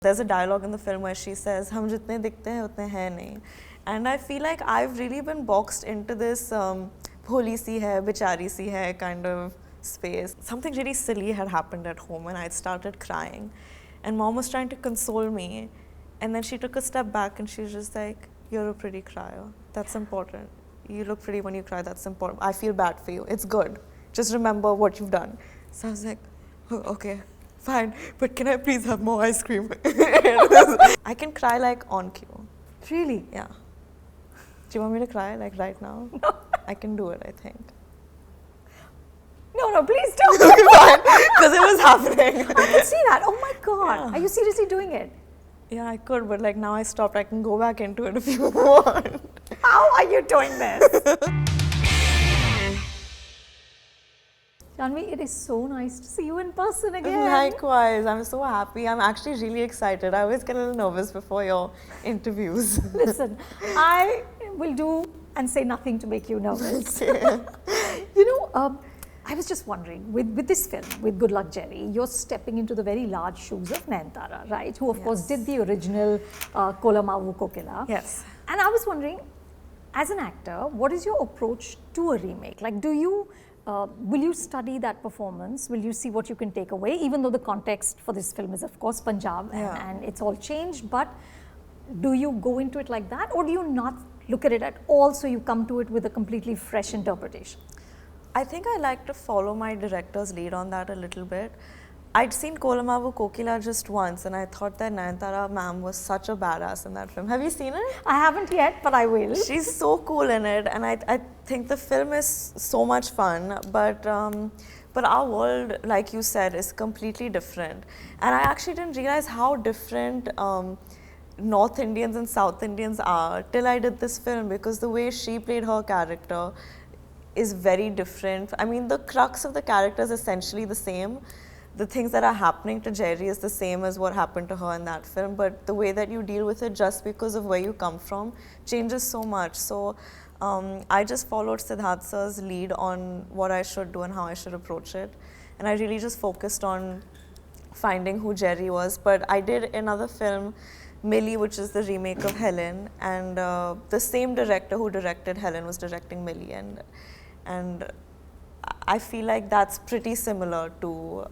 There's a dialogue in the film where she says, "Hum jitne dikhte hain utne hain nahi." And I feel like I've really been boxed into this bholi si hai, bechari si hai kind of space. Something really silly had happened at home and I'd started crying. And mom was trying to console me. And then she took a step back and she was just like, "You're a pretty crier. That's important. You look pretty when you cry. That's important. I feel bad for you. It's good. Just remember what you've done." So I was like, "Oh, okay. Fine, but can I please have more ice cream?" I can cry like on cue. Really? Yeah. Do you want me to cry like right now? No. I can do it, I think. No, please don't. Because it was happening. I can see that. Oh my God. Yeah. Are you seriously doing it? Yeah, I could, but like now I stopped. I can go back into it if you want. How are you doing this? Janhvi, it is so nice to see you in person again. Likewise, I'm so happy. I'm actually really excited. I always get a little nervous before your interviews. Listen, I will do and say nothing to make you nervous. I was just wondering, with this film, with Good Luck Jerry, you're stepping into the very large shoes of Nayanthara, right? Who, of course, did the original Kolamavu Kokila. Yes. And I was wondering, as an actor, what is your approach to a remake? Like, will you study that performance? Will you see what you can take away? Even though the context for this film is, of course, Punjab and it's all changed, but do you go into it like that, or do you not look at it at all, so you come to it with a completely fresh interpretation? I think I like to follow my director's lead on that a little bit. I'd seen Kolamavu Kokila just once and I thought that Nayanthara ma'am was such a badass in that film. Have you seen it? I haven't yet, but I will. She's so cool in it and I think the film is so much fun, but our world, like you said, is completely different. And I actually didn't realize how different North Indians and South Indians are till I did this film, because the way she played her character is very different. I mean, the crux of the character is essentially the same. The things that are happening to Jerry is the same as what happened to her in that film, but the way that you deal with it just because of where you come from changes so much. So I just followed Siddhartha's lead on what I should do and how I should approach it. And I really just focused on finding who Jerry was. But I did another film, Millie, which is the remake of Helen, and the same director who directed Helen was directing Millie, and I feel like that's pretty similar to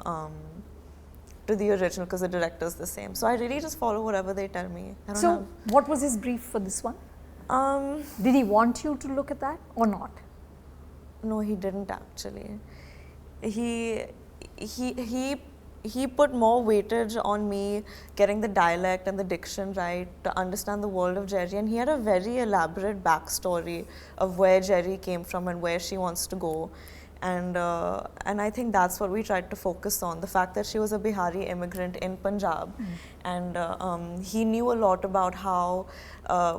the original because the director's the same. So I really just follow whatever they tell me. So what was his brief for this one? Did he want you to look at that or not? No, he didn't actually. He put more weightage on me getting the dialect and the diction right to understand the world of Jerry, and he had a very elaborate backstory of where Jerry came from and where she wants to go. And I think that's what we tried to focus on, the fact that she was a Bihari immigrant in Punjab. And he knew a lot about how,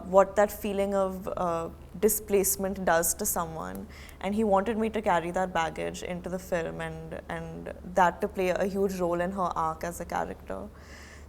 what that feeling of displacement does to someone. And he wanted me to carry that baggage into the film and that to play a huge role in her arc as a character.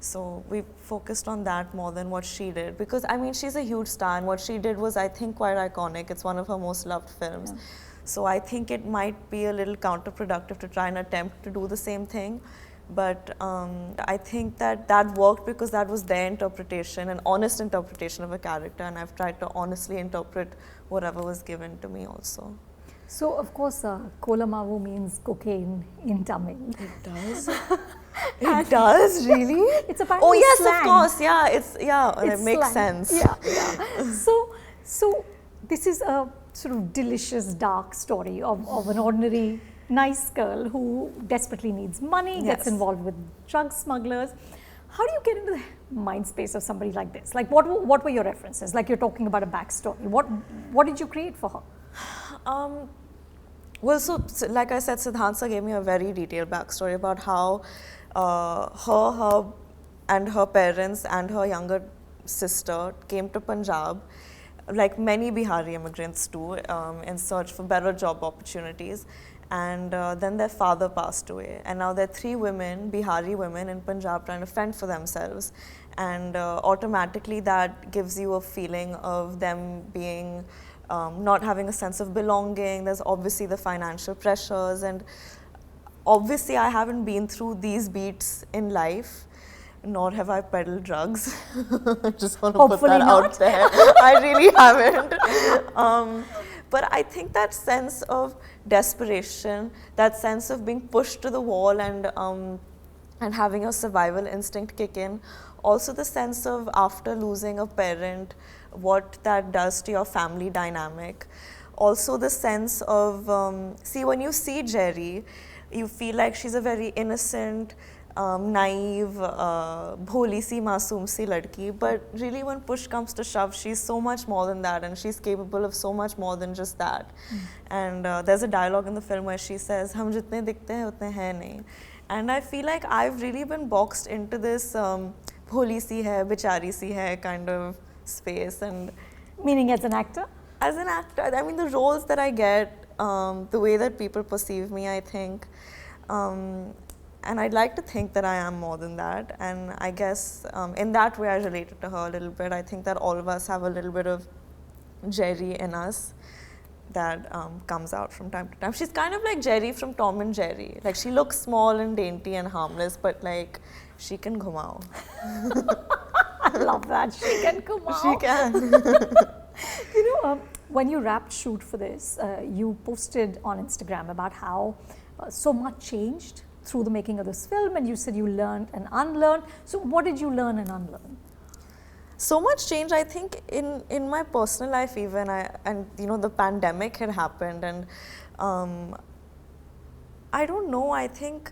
So we focused on that more than what she did, because I mean, she's a huge star and what she did was, I think, quite iconic. It's one of her most loved films. Yeah. So I think it might be a little counterproductive to try and attempt to do the same thing. But I think that worked because that was their interpretation, an honest interpretation of a character, and I've tried to honestly interpret whatever was given to me also. So, of course, Kolamavu means cocaine in Tamil. It does? It does, really? It's apparently Oh yes, slang. Of course, it makes slang. sense. Yeah. So this is a sort of delicious, dark story of an ordinary, nice girl who desperately needs money, gets involved with drug smugglers. How do you get into the mind space of somebody like this? Like, what were your references? Like, you're talking about a backstory. What did you create for her? Well, so like I said, Siddhartha gave me a very detailed backstory about how her and her parents and her younger sister came to Punjab, like many Bihari immigrants do, in search for better job opportunities. And then their father passed away. And now there are 3 women, Bihari women in Punjab, trying to fend for themselves. And automatically that gives you a feeling of them being, not having a sense of belonging. There's obviously the financial pressures. And obviously I haven't been through these beats in life. nor have I peddled drugs. I just want to Hopefully put that not. out there. I really haven't. But I think that sense of desperation, that sense of being pushed to the wall and having your survival instinct kick in, also the sense of after losing a parent, what that does to your family dynamic. Also the sense of, see, when you see Jerry, you feel like she's a very innocent, naive, bholi si masoom si ladki, but really when push comes to shove, she's so much more than that, and she's capable of so much more than just that. And there's a dialogue in the film where she says, "Hum jitne dikhte hain utne hain nahi." And I feel like I've really been boxed into this bholi si hai, bechari si hai kind of space. And Meaning as an actor? as an actor, I mean, the roles that I get, the way that people perceive me, I think, and I'd like to think that I am more than that. And I guess in that way, I related to her a little bit. I think that all of us have a little bit of Jerry in us that comes out from time to time. She's kind of like Jerry from Tom and Jerry. Like, she looks small and dainty and harmless, but like, she can ghumao. I love that. She can come out. She can. You know, when you wrapped shoot for this, you posted on Instagram about how so much changed through the making of this film, and you said you learned and unlearned. So what did you learn and unlearn? So much change, I think, in my personal life even, and you know, the pandemic had happened, and I don't know, I think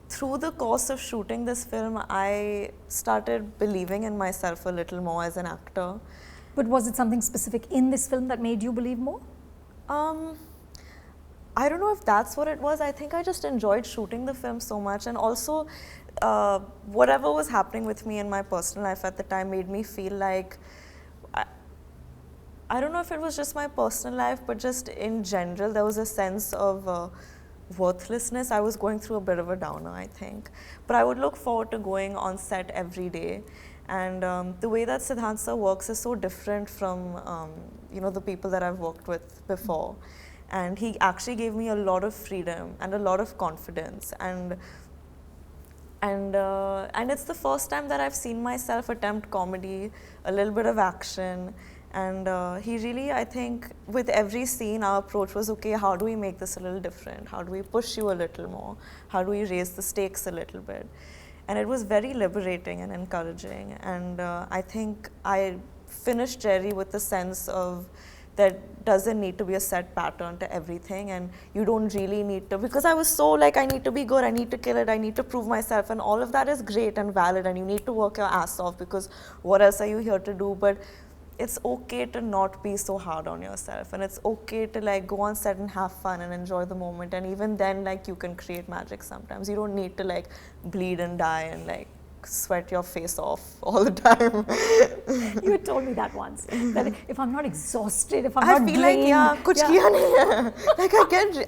through the course of shooting this film, I started believing in myself a little more as an actor. But was it something specific in this film that made you believe more? I don't know if that's what it was. I think I just enjoyed shooting the film so much, and also whatever was happening with me in my personal life at the time made me feel like, I don't know if it was just my personal life, but just in general, there was a sense of worthlessness. I was going through a bit of a downer, I think. But I would look forward to going on set every day. And the way that Siddhant sir works is so different from you know, the people that I've worked with before. And he actually gave me a lot of freedom and a lot of confidence. And it's the first time that I've seen myself attempt comedy, a little bit of action. And he really, I think, with every scene, our approach was, okay, how do we make this a little different? How do we push you a little more? How do we raise the stakes a little bit? And it was very liberating and encouraging. And I think I finished Jerry with the sense of there doesn't need to be a set pattern to everything, and you don't really need to, because I was so like, I need to be good, I need to kill it, I need to prove myself, and all of that is great and valid, and you need to work your ass off, because what else are you here to do? But it's okay to not be so hard on yourself, and it's okay to like go on set and have fun and enjoy the moment, and even then like you can create magic sometimes. You don't need to like bleed and die and like sweat your face off all the time. You had told me that once, that if I'm not exhausted, if I'm I not feel drained, like, yeah, kuch kiya nahi hai. Like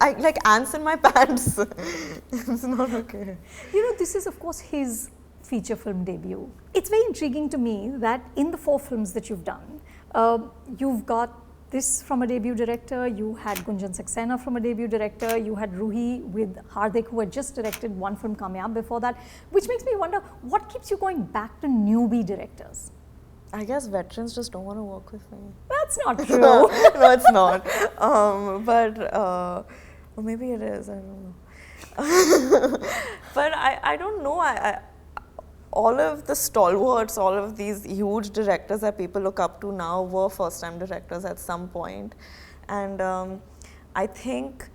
I like ants in my pants. It's not okay. You know, this is of course his feature film debut. It's very intriguing to me that in the 4 films that you've done, you've got this from a debut director, you had Gunjan Saxena from a debut director, you had Ruhi with Hardik, who had just directed one film, Kamyab, before that, which makes me wonder, what keeps you going back to newbie directors? I guess veterans just don't want to work with me. That's not true. No, it's not. Or maybe it is, I don't know. But I don't know. All of the stalwarts, all of these huge directors that people look up to now were first-time directors at some point. And I think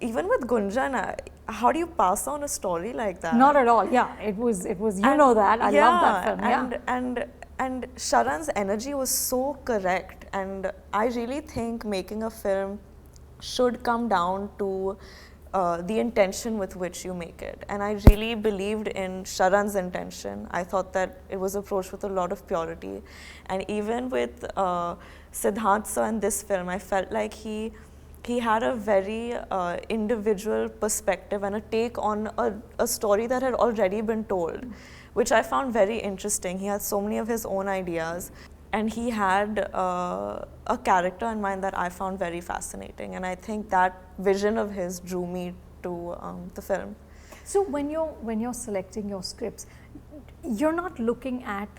even with Gunjan, how do you pass on a story like that? Not at all, yeah. It was you know that. I love that film, yeah. And Sharan's energy was so correct. And I really think making a film should come down to the intention with which you make it. And I really believed in Sharan's intention. I thought that it was approached with a lot of purity. And even with Siddhant sir in this film, I felt like he had a very individual perspective and a take on a story that had already been told, which I found very interesting. He had so many of his own ideas. And he had a character in mind that I found very fascinating, and I think that vision of his drew me to the film. So when you're selecting your scripts, you're not looking at,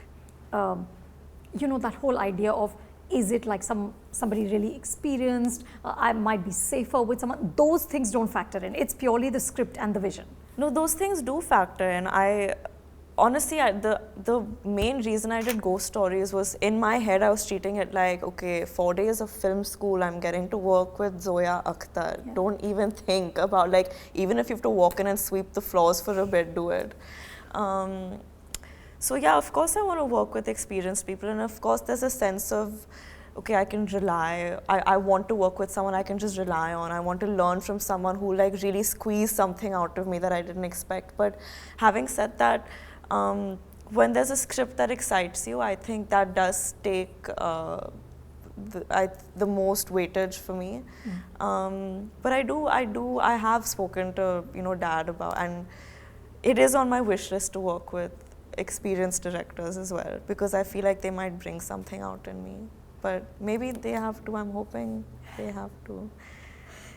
that whole idea of, is it like somebody really experienced? I might be safer with someone. Those things don't factor in. It's purely the script and the vision. No, those things do factor in. Honestly, the main reason I did Ghost Stories was, in my head, I was treating it like, okay, 4 days of film school, I'm getting to work with Zoya Akhtar. Yeah. Don't even think about, like, even if you have to walk in and sweep the floors for a bit, do it. So yeah, of course I want to work with experienced people, and of course there's a sense of, okay, I can rely, I want to work with someone I can just rely on. I want to learn from someone who like really squeezed something out of me that I didn't expect. But having said that, when there's a script that excites you, I think that does take the most weightage for me. But I have spoken to, Dad about, and it is on my wish list to work with experienced directors as well, because I feel like they might bring something out in me. But maybe they have to. I'm hoping they have to.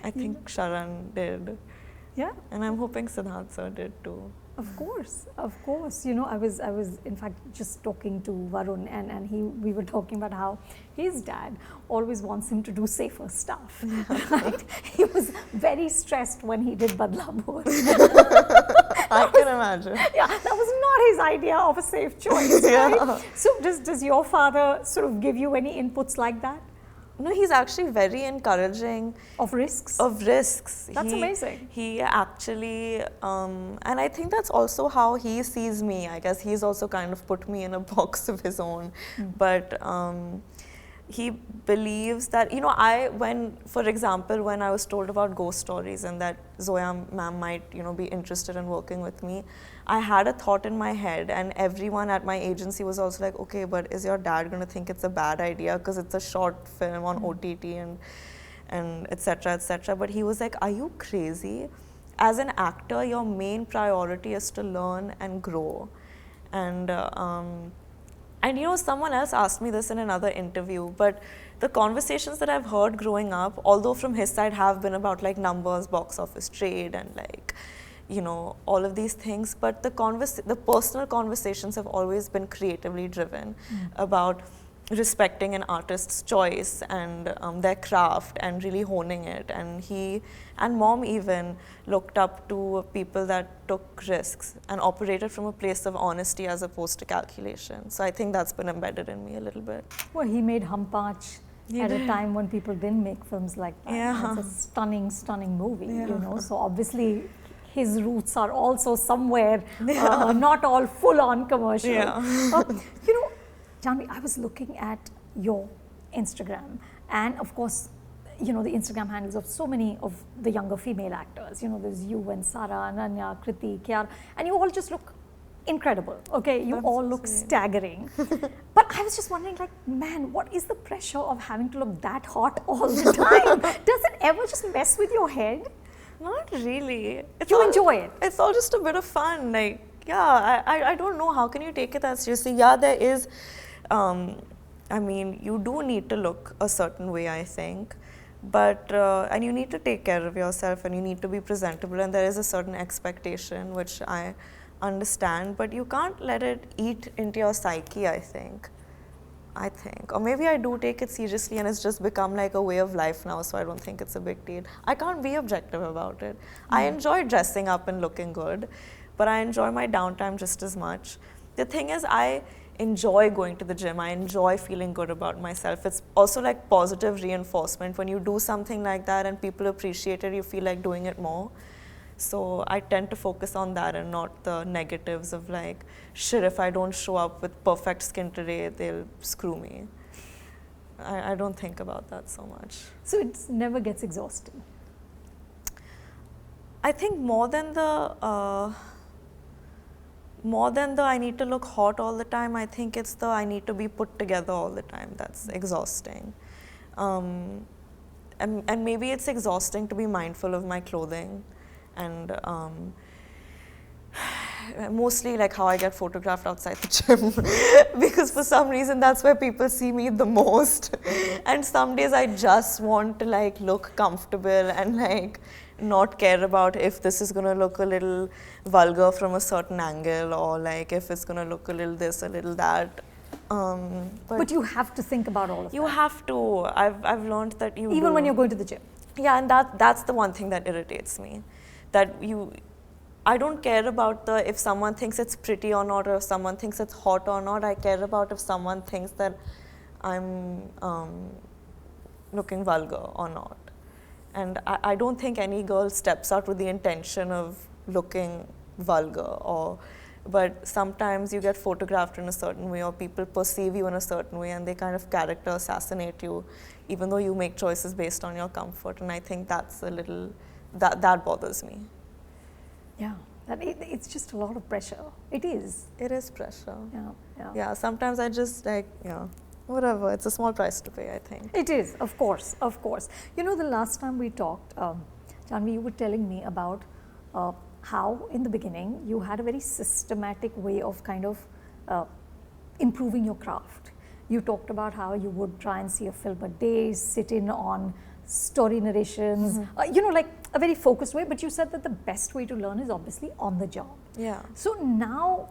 I think Sharan did. Yeah. And I'm hoping Siddharth sir did too. Of course. I was in fact just talking to Varun, and we were talking about how his dad always wants him to do safer stuff. Right? He was very stressed when he did Badlapur. I can imagine. Yeah, that was not his idea of a safe choice. Right? Yeah. So does your father sort of give you any inputs like that? No, he's actually very encouraging. Of risks? Of risks. That's amazing. He actually, and I think that's also how he sees me. I guess he's also kind of put me in a box of his own. But he believes that, for example, when I was told about Ghost Stories and that Zoya ma'am might, be interested in working with me, I had a thought in my head, and everyone at my agency was also like, okay, but is your dad going to think it's a bad idea because it's a short film on OTT and et cetera, but he was like, are you crazy? As an actor, your main priority is to learn and grow. And someone else asked me this in another interview, but the conversations that I've heard growing up, although from his side have been about like numbers, box office trade, and like, all of these things, but the personal conversations have always been creatively driven about respecting an artist's choice and their craft and really honing it. And he and mom even looked up to people that took risks and operated from a place of honesty as opposed to calculation. So I think that's been embedded in me a little bit. Well, he made Hum Paanch at a time when people didn't make films like that. Yeah. It's a stunning movie, So obviously his roots are also somewhere, not all full-on commercial. Yeah. Janhvi, I was looking at your Instagram, and of course, the Instagram handles of so many of the younger female actors. There's you and Sara, Ananya, Kriti, Kiara, and you all just look incredible. Okay, you all look staggering. But I was just wondering, like, man, what is the pressure of having to look that hot all the time? Does it ever just mess with your head? Not really. You enjoy it? It's all just a bit of fun. Like, yeah, I don't know. How can you take it that seriously? Yeah, there is, you do need to look a certain way, I think. But, and you need to take care of yourself, and you need to be presentable, and there is a certain expectation, which I understand, but you can't let it eat into your psyche, I think. Or maybe I do take it seriously and it's just become like a way of life now, so I don't think it's a big deal. I can't be objective about it. I enjoy dressing up and looking good, but I enjoy my downtime just as much. The thing is, I enjoy going to the gym. I enjoy feeling good about myself. It's also like positive reinforcement. When you do something like that and people appreciate it, you feel like doing it more. So I tend to focus on that and not the negatives of like, shit, if I don't show up with perfect skin today, they'll screw me. I don't think about that so much. So it never gets exhausting? I think more than the I need to look hot all the time, I think it's the I need to be put together all the time that's exhausting. And maybe it's exhausting to be mindful of my clothing. And mostly like how I get photographed outside the gym because for some reason that's where people see me the most. And some days I just want to like look comfortable and like not care about if this is going to look a little vulgar from a certain angle, or like if it's going to look a little this, a little that. But you have to think about all of you that. have to. I've learned that you Even do. when you're going to the gym. Yeah, and that's the one thing that irritates me. I don't care about if someone thinks it's pretty or not, or if someone thinks it's hot or not. I care about if someone thinks that I'm looking vulgar or not. And I don't think any girl steps out with the intention of looking vulgar, but sometimes you get photographed in a certain way, or people perceive you in a certain way, and they kind of character assassinate you, even though you make choices based on your comfort. And I think that's a little, that bothers me. Yeah, it's just a lot of pressure. It is. It is pressure. Yeah. Sometimes I just whatever, it's a small price to pay, I think. It is, of course. You know, the last time we talked, Janhvi, you were telling me about how in the beginning you had a very systematic way of kind of improving your craft. You talked about how you would try and see a film a day, sit in on story narrations, like a very focused way, but you said that the best way to learn is obviously on the job. Yeah. So now,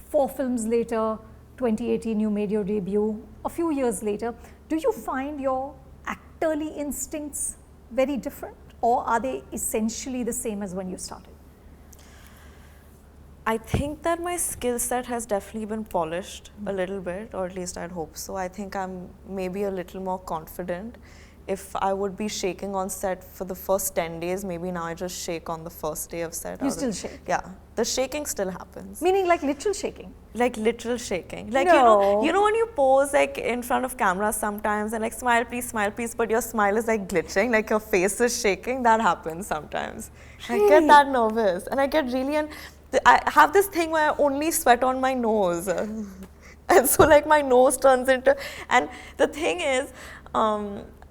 4 films later, 2018 you made your debut, a few years later, do you find your actorly instincts very different, or are they essentially the same as when you started? I think that my skill set has definitely been polished a little bit, or at least I'd hope so. I think I'm maybe a little more confident. If I would be shaking on set for the first 10 days, maybe now I just shake on the first day of set. You still shake? Yeah. The shaking still happens. Meaning like literal shaking? Like literal shaking. Like, no. you know when you pose like in front of camera sometimes and like smile please, but your smile is like glitching, like your face is shaking? That happens sometimes. Really? I get that nervous and I get really, I have this thing where I only sweat on my nose. And so like my nose turns into, and the thing is,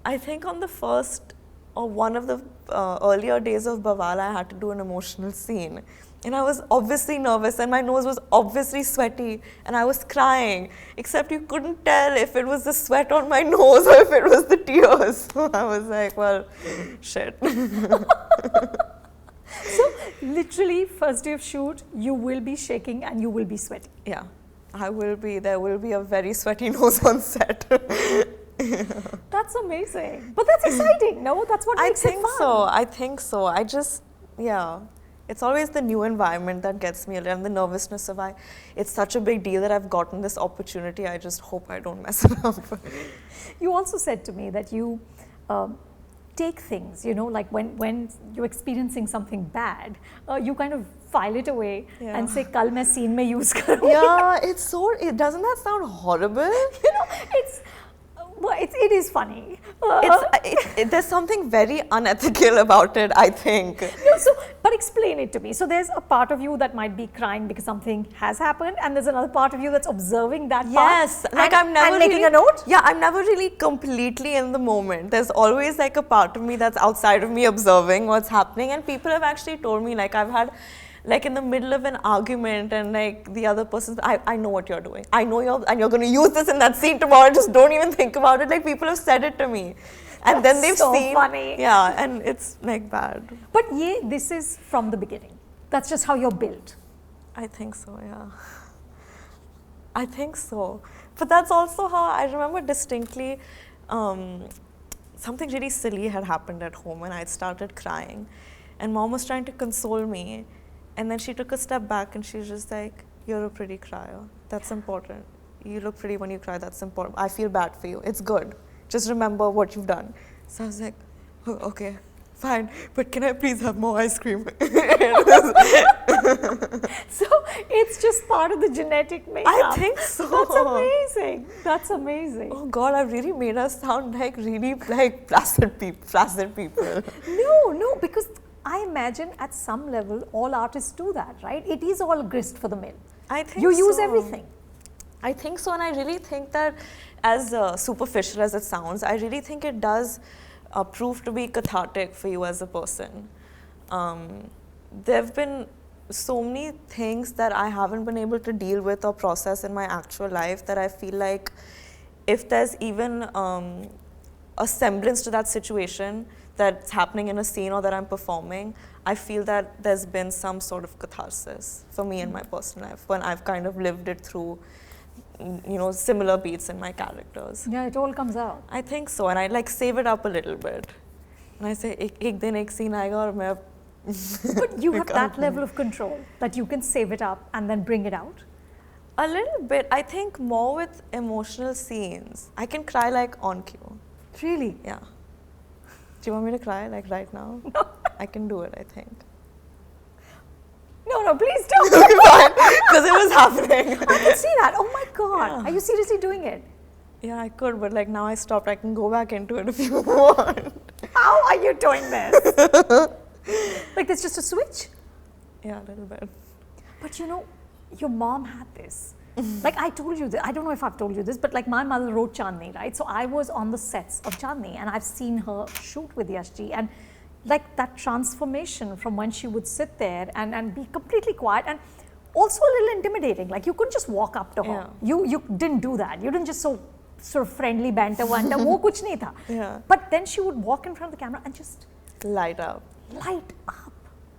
I think on the first or one of the earlier days of Bawal, I had to do an emotional scene. And I was obviously nervous and my nose was obviously sweaty and I was crying, except you couldn't tell if it was the sweat on my nose or if it was the tears. So I was like, well, shit. So literally first day of shoot, you will be shaking and you will be sweating. Yeah, I will be. There will be a very sweaty nose on set. That's amazing. But that's exciting, no? That's what makes it fun. I think so. I just, it's always the new environment that gets me a little, and the nervousness of it's such a big deal that I've gotten this opportunity. I just hope I don't mess it up. You also said to me that you take things, like when you're experiencing something bad, you kind of file it away and say, "Kal main scene mein use karungi." Yeah, doesn't that sound horrible? It is funny. There's something very unethical about it, I think. No, but explain it to me. So there's a part of you that might be crying because something has happened, and there's another part of you that's observing that part. Yes, like I'm never and making a note. Yeah, I'm never really completely in the moment. There's always like a part of me that's outside of me observing what's happening, and people have actually told me, like I've had, like in the middle of an argument and like the other person, I know what you're doing. I know you're going to use this in that scene tomorrow. Just don't even think about it. Like people have said it to me. And then they've seen. Funny. Yeah, and it's like bad. But this is from the beginning. That's just how you're built. I think so, yeah. I think so. But that's also how I remember distinctly something really silly had happened at home and I'd started crying. And mom was trying to console me. And then she took a step back and she was just like, "You're a pretty crier. That's important. You look pretty when you cry. That's important. I feel bad for you. It's good. Just remember what you've done." So I was like, "Oh, okay, fine. But can I please have more ice cream?" So it's just part of the genetic makeup. I think so. That's amazing. That's amazing. Oh God, I've really made us sound like really like placid people. No, because I imagine at some level all artists do that, right? It is all grist for the mill. I think you use everything. I think so, and I really think that, as superficial as it sounds, I really think it does prove to be cathartic for you as a person. There have been so many things that I haven't been able to deal with or process in my actual life that I feel like if there's even a semblance to that situation, that's happening in a scene or that I'm performing, I feel that there's been some sort of catharsis for me in my personal life when I've kind of lived it through, similar beats in my characters. Yeah, it all comes out. I think so, and I like save it up a little bit. And I say, ek din ek scene aayega aur main But you have that level of control that you can save it up and then bring it out? A little bit. I think more with emotional scenes. I can cry like on cue. Really? Yeah. Do you want me to cry like right now? No. I can do it, I think. No, please don't. Because it was happening. I can see that. Oh my God. Yeah. Are you seriously doing it? Yeah, I could, but like now I stopped. I can go back into it if you want. How are you doing this? Like there's just a switch? Yeah, a little bit. But your mom had this. Like I told you this, I don't know if I've told you this, but like my mother wrote Chandni, right? So I was on the sets of Chandni and I've seen her shoot with Yashji, and like that transformation from when she would sit there and be completely quiet and also a little intimidating. Like you couldn't just walk up to her. Yeah. You didn't do that. You didn't just sort of friendly banter, wo kuch nahi tha. Yeah. But then she would walk in front of the camera and just light up.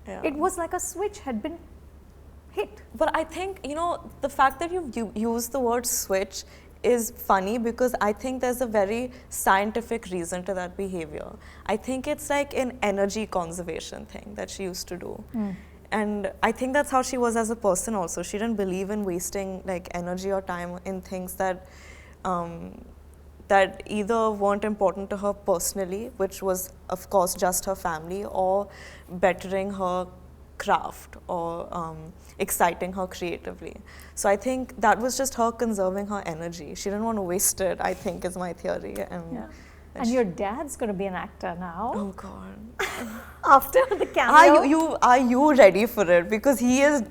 Yeah. It was like a switch had been hit. But I think, the fact that you used the word switch is funny because I think there's a very scientific reason to that behavior. I think it's like an energy conservation thing that she used to do. And I think that's how she was as a person also. She didn't believe in wasting like energy or time in things that that either weren't important to her personally, which was of course just her family, or bettering her craft or exciting her creatively. So I think that was just her conserving her energy. She didn't want to waste it, I think, is my theory. And your dad's going to be an actor now. Oh God. After the cameo. Are you ready for it? Because he is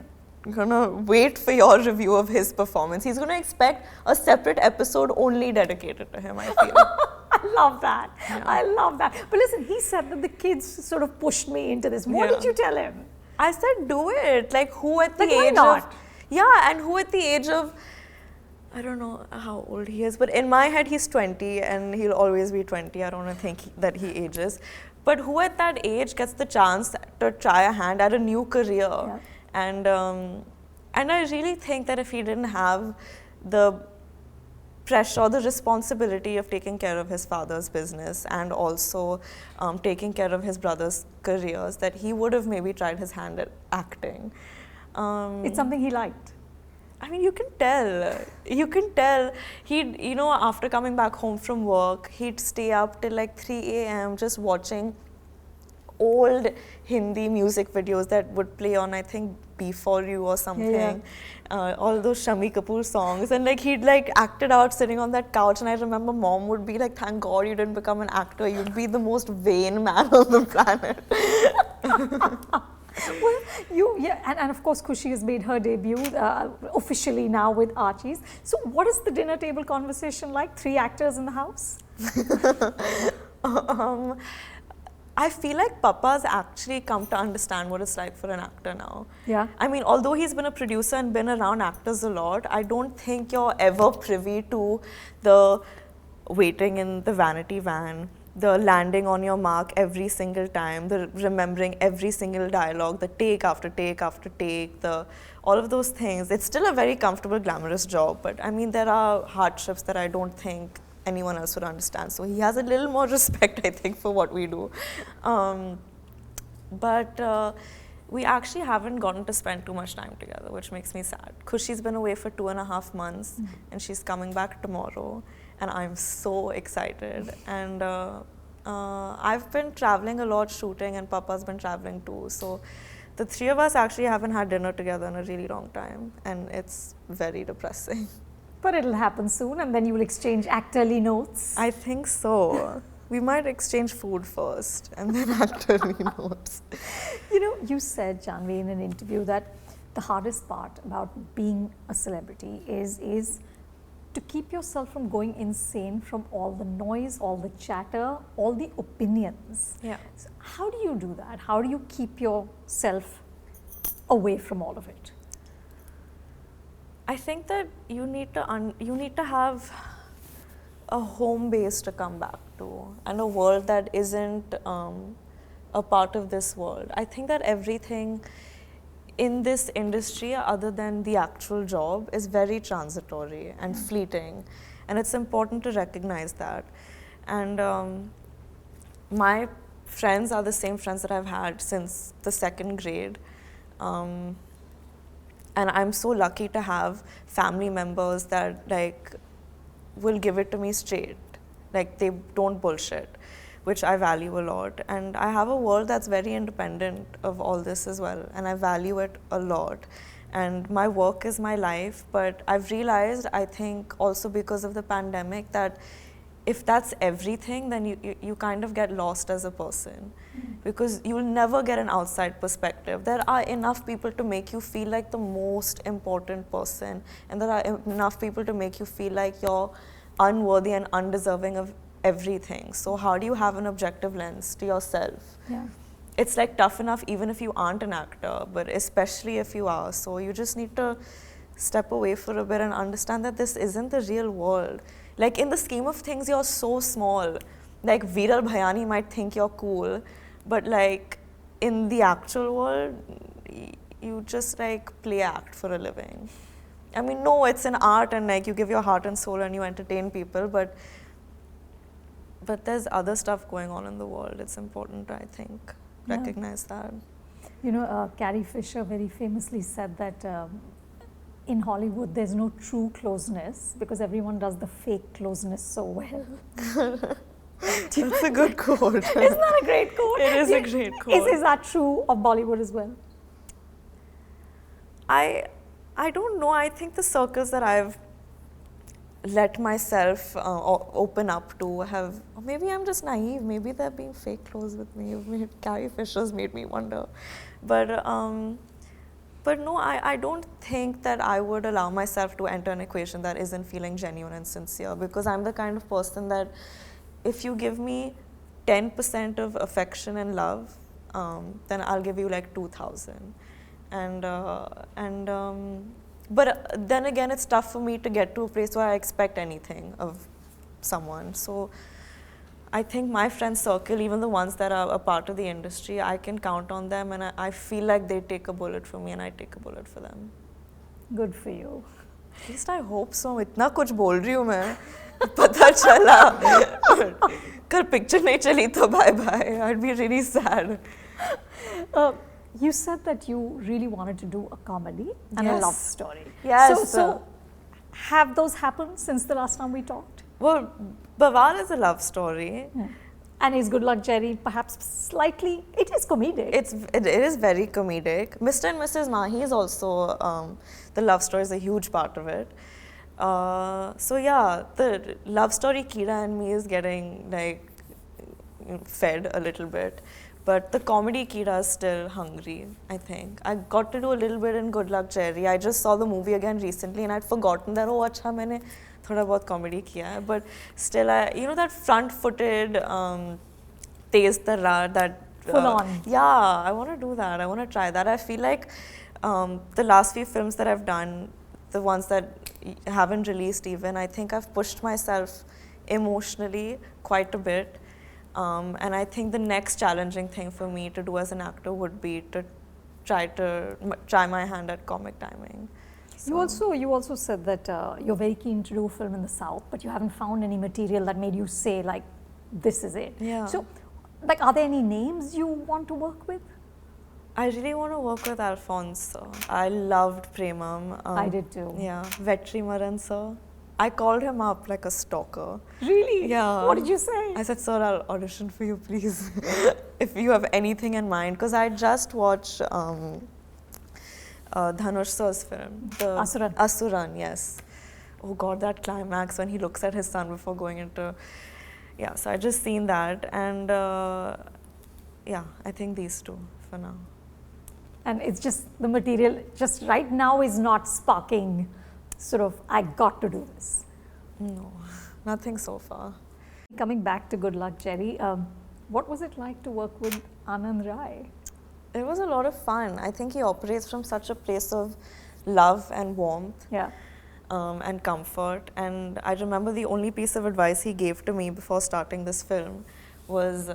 gonna wait for your review of his performance. He's gonna expect a separate episode only dedicated to him, I feel. I love that. Yeah. I love that. But listen, he said that the kids sort of pushed me into this. What did you tell him? I said, do it. Like, who at the like, age why not? of... Yeah, and who at the age of... I don't know how old he is, but in my head, he's 20 and he'll always be 20. I don't think that he ages. But who at that age gets the chance to try a hand at a new career? Yeah. And I really think that if he didn't have the pressure or the responsibility of taking care of his father's business and also taking care of his brother's careers, that he would have maybe tried his hand at acting. It's something he liked. I mean, you can tell. You can tell. He'd, after coming back home from work, he'd stay up till like 3 a.m. just watching old Hindi music videos that would play on, I think, B4U or something. Yeah. All those Janhvi Kapoor songs. And like he'd like acted out sitting on that couch. And I remember mom would be like, thank God you didn't become an actor. You'd be the most vain man on the planet. Well, and of course Khushi has made her debut officially now with Archie's. So what is the dinner table conversation like? 3 actors in the house? I feel like Papa's actually come to understand what it's like for an actor now. Yeah. I mean, although he's been a producer and been around actors a lot, I don't think you're ever privy to the waiting in the vanity van, the landing on your mark every single time, the remembering every single dialogue, the take after take after take, all of those things. It's still a very comfortable, glamorous job, but I mean, there are hardships that I don't think anyone else would understand. So he has a little more respect, I think, for what we do. But we actually haven't gotten to spend too much time together, which makes me sad. Khushi's been away for 2.5 months, and she's coming back tomorrow. And I'm so excited. And I've been traveling a lot shooting, and Papa's been traveling too. So the 3 of us actually haven't had dinner together in a really long time. And it's very depressing. But it'll happen soon, and then you will exchange actorly notes. I think so. We might exchange food first, and then actorly notes. You said, Janhvi, in an interview that the hardest part about being a celebrity is to keep yourself from going insane from all the noise, all the chatter, all the opinions. Yeah. So how do you do that? How do you keep yourself away from all of it? I think that you need to have a home base to come back to, and a world that isn't a part of this world. I think that everything in this industry, other than the actual job, is very transitory and fleeting, and it's important to recognize that. And my friends are the same friends that I've had since the second grade. And I'm so lucky to have family members that like will give it to me straight. Like they don't bullshit, which I value a lot. And I have a world that's very independent of all this as well, and I value it a lot. And my work is my life, but I've realized, I think also because of the pandemic, that if that's everything, then you kind of get lost as a person, because you'll never get an outside perspective. There are enough people to make you feel like the most important person, and there are enough people to make you feel like you're unworthy and undeserving of everything. So how do you have an objective lens to yourself? Yeah. It's like tough enough even if you aren't an actor, but especially if you are. So you just need to step away for a bit and understand that this isn't the real world. Like in the scheme of things, you're so small. Like Viral Bhayani might think you're cool, but like in the actual world, you just like play act for a living. I mean, no, it's an art and like you give your heart and soul and you entertain people, but there's other stuff going on in the world. It's important, I think, recognize that. You know, Carrie Fisher very famously said that in Hollywood there's no true closeness because everyone does the fake closeness so well. That's a good quote. Isn't that a great quote? It is a great quote. Is that true of Bollywood as well? I don't know. I think the circles that I've let myself open up to have, maybe I'm just naive, maybe they're being fake close with me. Carrie Fisher's made me wonder. But no, I don't think that I would allow myself to enter an equation that isn't feeling genuine and sincere, because I'm the kind of person that if you give me 10% of affection and love, then I'll give you like 2,000. But then again, it's tough for me to get to a place where I expect anything of someone. So I think my friend circle, even the ones that are a part of the industry, I can count on them, and I feel like they take a bullet for me and I take a bullet for them. Good for you. At least I hope so. इतना कुछ बोल रही हूँ मैं, पता चला. कल picture नहीं चली तो bye bye. I'd be really sad. You said that you really wanted to do a comedy and a love story. Yes. So have those happened since the last time we talked? Well, Bawal is a love story. And is Good Luck Jerry perhaps slightly, it is comedic. It is very comedic. Mr. and Mrs. Mahi is also, the love story is a huge part of it. So yeah, the love story Kira and me is getting like fed a little bit. But the comedy Kira is still hungry, I think. I got to do a little bit in Good Luck Jerry. I just saw the movie again recently and I'd forgotten that, oh, acha, maine thoda bahut comedy kiya hai. But still, you know that front-footed, Tez Tarra, that... Full on. Yeah, I want to do that. I want to try that. I feel like the last few films that I've done, the ones that haven't released even, I think I've pushed myself emotionally quite a bit. And I think the next challenging thing for me to do as an actor would be to try my hand at comic timing. So. You also said that you're very keen to do a film in the South, but you haven't found any material that made you say like, this is it. Yeah. So, like, are there any names you want to work with? I really want to work with Alphonse. I loved Premam. I did too. Yeah, Vetrimaaran sir. I called him up like a stalker. Really? Yeah. What did you say? I said, sir, I'll audition for you, please. If you have anything in mind. Because I just watched Dhanush sir's film. Asuran. Asuran, yes. Oh God, that climax when he looks at his son before going into... Yeah, so I just seen that. And yeah, I think these two for now. And it's just the material just right now is not sparking sort of, I got to do this. No, nothing so far. Coming back to Good Luck Jerry, what was it like to work with Aanand Rai? It was a lot of fun. I think he operates from such a place of love and warmth. Yeah. and comfort. And I remember the only piece of advice he gave to me before starting this film was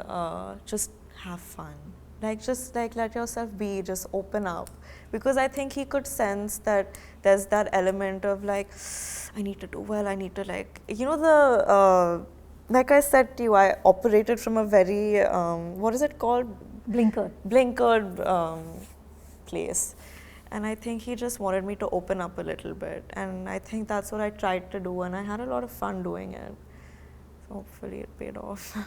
just have fun. Like, just like let yourself be, just open up. Because I think he could sense that there's that element of like, I need to do well, I need to like, you know, like I said to you, I operated from a very, what is it called? Blinkered place. And I think he just wanted me to open up a little bit. And I think that's what I tried to do. And I had a lot of fun doing it. So hopefully it paid off.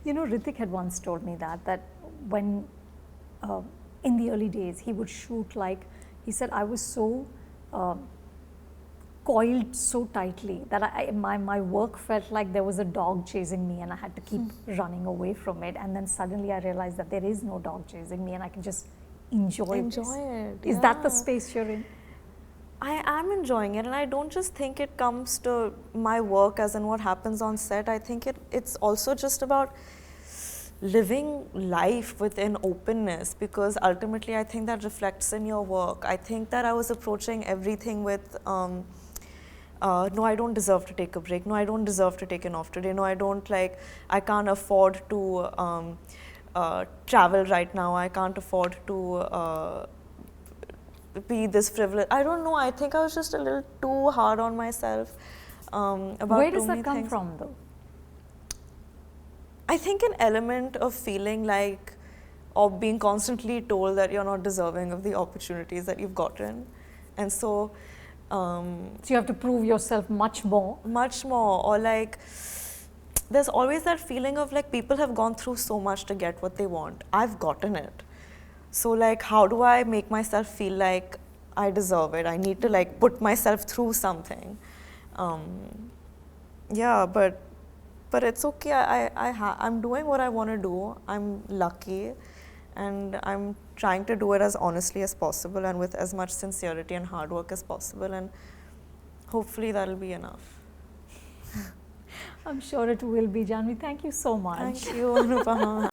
You know, Hrithik had once told me that when in the early days he would shoot, like he said, I was so coiled so tightly that my work felt like there was a dog chasing me and I had to keep running away from it. And then suddenly I realized that there is no dog chasing me and I can just enjoy it. Is that the space you're in? I am enjoying it, and I don't just think it comes to my work as in what happens on set. I think it's also just about living life with an openness, because ultimately I think that reflects in your work. I think that I was approaching everything with no, I don't deserve to take a break. No, I don't deserve to take an off today. No, I can't afford to travel right now. I can't afford to be this frivolous. I don't know. I think I was just a little too hard on myself about Where does that too many come things. from, though? I think an element of feeling like, or being constantly told that you're not deserving of the opportunities that you've gotten, and so. So you have to prove yourself much more. Much more, or like, there's always that feeling of like people have gone through so much to get what they want. I've gotten it. So like, how do I make myself feel like I deserve it? I need to like put myself through something. Yeah, but it's okay. I'm doing what I want to do. I'm lucky, and I'm trying to do it as honestly as possible and with as much sincerity and hard work as possible, and hopefully that'll be enough. I'm sure it will be, Janhvi. Thank you so much. Thank you, Anupama.